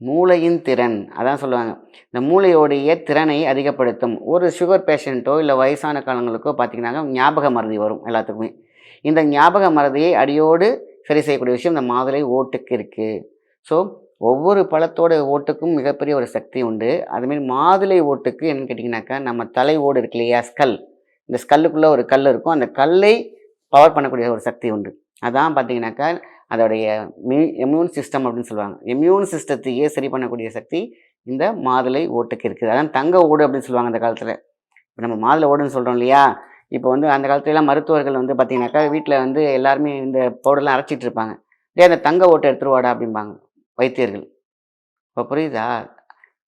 மூளையின் திறன் அதான் சொல்லுவாங்க. இந்த மூளையோடைய திறனை அதிகப்படுத்தும். ஒரு சுகர் பேஷண்ட்டோ இல்லை வயசான காலங்களுக்கோ பார்த்தீங்கன்னாக்க ஞாபக மறதி வரும் எல்லாத்துக்குமே. இந்த ஞாபக மறதியை அடியோடு சரி செய்யக்கூடிய விஷயம் இந்த மாதுளை ஓட்டுக்கு இருக்குது. ஸோ ஒவ்வொரு பழத்தோட ஓட்டுக்கும் மிகப்பெரிய ஒரு சக்தி உண்டு. அதுமாரி மாதுளை ஓட்டுக்கு என்னன்னு கேட்டிங்கனாக்கா, நம்ம தலை ஓடு இருக்கு இல்லையா, ஸ்கல். இந்த ஸ்கல்லுக்குள்ளே ஒரு கல் இருக்கும். அந்த கல்லை பவர் பண்ணக்கூடிய ஒரு சக்தி உண்டு. அதான் பார்த்தீங்கன்னாக்கா அதோடைய இம்யூன் சிஸ்டம் அப்படின்னு சொல்லுவாங்க. இம்யூன் சிஸ்டத்தையே சரி பண்ணக்கூடிய சக்தி இந்த மாதுளை ஓட்டுக்கு இருக்குது. அதான் தங்க ஓடு அப்படின்னு சொல்லுவாங்க அந்த காலத்தில். இப்போ நம்ம மாதுளை ஓடுன்னு சொல்கிறோம் இல்லையா, இப்போ வந்து அந்த காலத்துலலாம் மருத்துவர்கள் வந்து பார்த்தீங்கன்னாக்கா வீட்டில் வந்து எல்லாருமே இந்த பவுடர்லாம் அரைச்சிட்டு இருப்பாங்க. டேய் அந்த தங்க ஓட்டை எடுத்துருவாடா அப்படிம்பாங்க வைத்தியர்கள். இப்போ புரியுதா?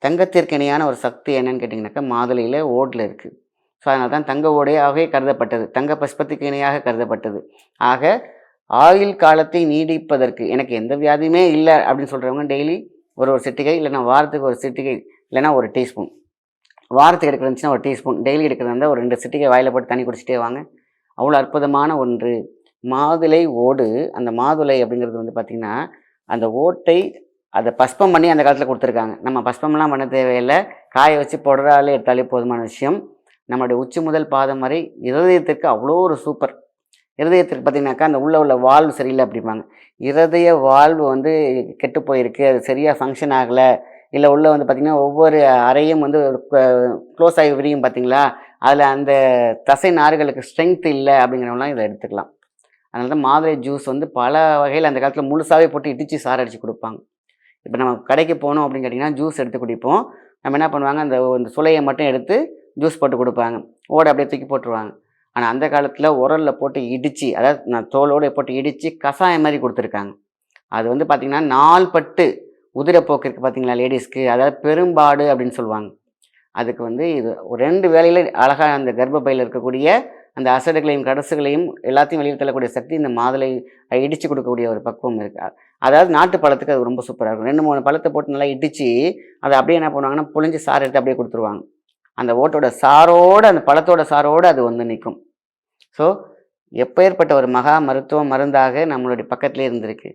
தங்கத்திற்கு இணையான ஒரு சக்தி என்னன்னு கேட்டிங்கனாக்கா மாதுளையில் ஓடில் இருக்குது. ஸோ அதனால தான் தங்க ஓடையாகவே கருதப்பட்டது. தங்க புஷ்பத்துக்கு இணையாக கருதப்பட்டது. ஆக ஆயுள் காலத்தை நீடிப்பதற்கு எனக்கு எந்த வியாதியுமே இல்லை அப்படின்னு சொல்கிறவங்க டெய்லி ஒரு சிட்டிகை, இல்லைனா வாரத்துக்கு ஒரு சிட்டிகை, இல்லைனா ஒரு டீஸ்பூன், வாரத்துக்கு எடுக்கிறது இருந்துச்சுன்னா ஒரு டீஸ்பூன், டெய்லி எடுக்கிறது இருந்தால் ஒரு 2 சிட்டிகை வாயில் போட்டு தண்ணி குடிச்சிட்டே வாங்க. அவ்வளோ அற்புதமான ஒன்று மாதுளை ஓடு. அந்த மாதுளை அப்படிங்கிறது வந்து பார்த்திங்கன்னா அந்த ஓட்டை அதை பஸ்பம் பண்ணி அந்த காலத்தில் கொடுத்துருக்காங்க. நம்ம பஸ்பம்லாம் பண்ண தேவையில்லை. காய வச்சு புடராலே எடுத்தாலே போதுமான விஷயம். நம்மளுடைய உச்சி முதல் பாதம் வரை இருதயத்திற்கு அவ்வளோ ஒரு சூப்பர். இருதயத்திற்கு பார்த்திங்கனாக்கா அந்த உள்ள வால்வு சரியில்லை அப்படிம்பாங்க. இருதய வால்வு வந்து கெட்டு போயிருக்கு, அது சரியாக ஃபங்க்ஷன் ஆகலை, இல்லை உள்ளே வந்து பார்த்திங்கன்னா ஒவ்வொரு அறையும் வந்து க்ளோஸ் ஆகி விரியும் பார்த்திங்களா, அதில் அந்த தசை நார்களுக்கு ஸ்ட்ரென்த் இல்லை அப்படிங்கிறவங்களாம் இதை எடுத்துக்கலாம். அதனால தான் மாதுளை ஜூஸ் வந்து பல வகையில் அந்த காலத்தில் முழுசாகவே போட்டு இடித்து சாறு அடித்து கொடுப்பாங்க. இப்போ நம்ம கடைக்கு போனோம் அப்படின்னு கேட்டிங்கன்னா ஜூஸ் எடுத்து குடிப்போம். நம்ம என்ன பண்ணுவாங்க, அந்த சுளையை மட்டும் எடுத்து ஜூஸ் போட்டு கொடுப்பாங்க. ஓடை அப்படியே தூக்கி போட்டுருவாங்க. ஆனால் அந்த காலத்தில் உரலில் போட்டு இடித்து, அதாவது நான் தோலோடு போட்டு இடித்து கஷாயம் மாதிரி கொடுத்துருக்காங்க. அது வந்து பார்த்திங்கன்னா நாள்பட்டு உதிரப்போக்கு இருக்குது பார்த்திங்களா லேடிஸ்க்கு, அதாவது பெரும்பாடு அப்படின்னு சொல்லுவாங்க. அதுக்கு வந்து இது 2 வேளையில் அழகாக அந்த கர்ப்பப்பையில் இருக்கக்கூடிய அந்த அசடுகளையும் கடசுகளையும் எல்லாத்தையும் வெளியில் தள்ளக்கூடிய சக்தி இந்த மாதுளை இடித்து கொடுக்கக்கூடிய ஒரு பக்குவம் இருக்குது. அதாவது நாட்டு பழத்துக்கு அது ரொம்ப சூப்பராக இருக்கும். 2-3 பழத்தை போட்டு நல்லா இடித்து அதை அப்படியே என்ன பண்ணுவாங்கன்னா புழிஞ்சு சாறு எடுத்து அப்படியே கொடுத்துருவாங்க. அந்த ஓட்டோட சாரோடு அந்த பழத்தோட சாரோடு அது வந்து நிற்கும். ஸோ எப்பேற்பட்ட ஒரு மகா மருத்துவ மருந்தாக நம்மளுடைய பக்கத்துலேயே இருந்திருக்கு.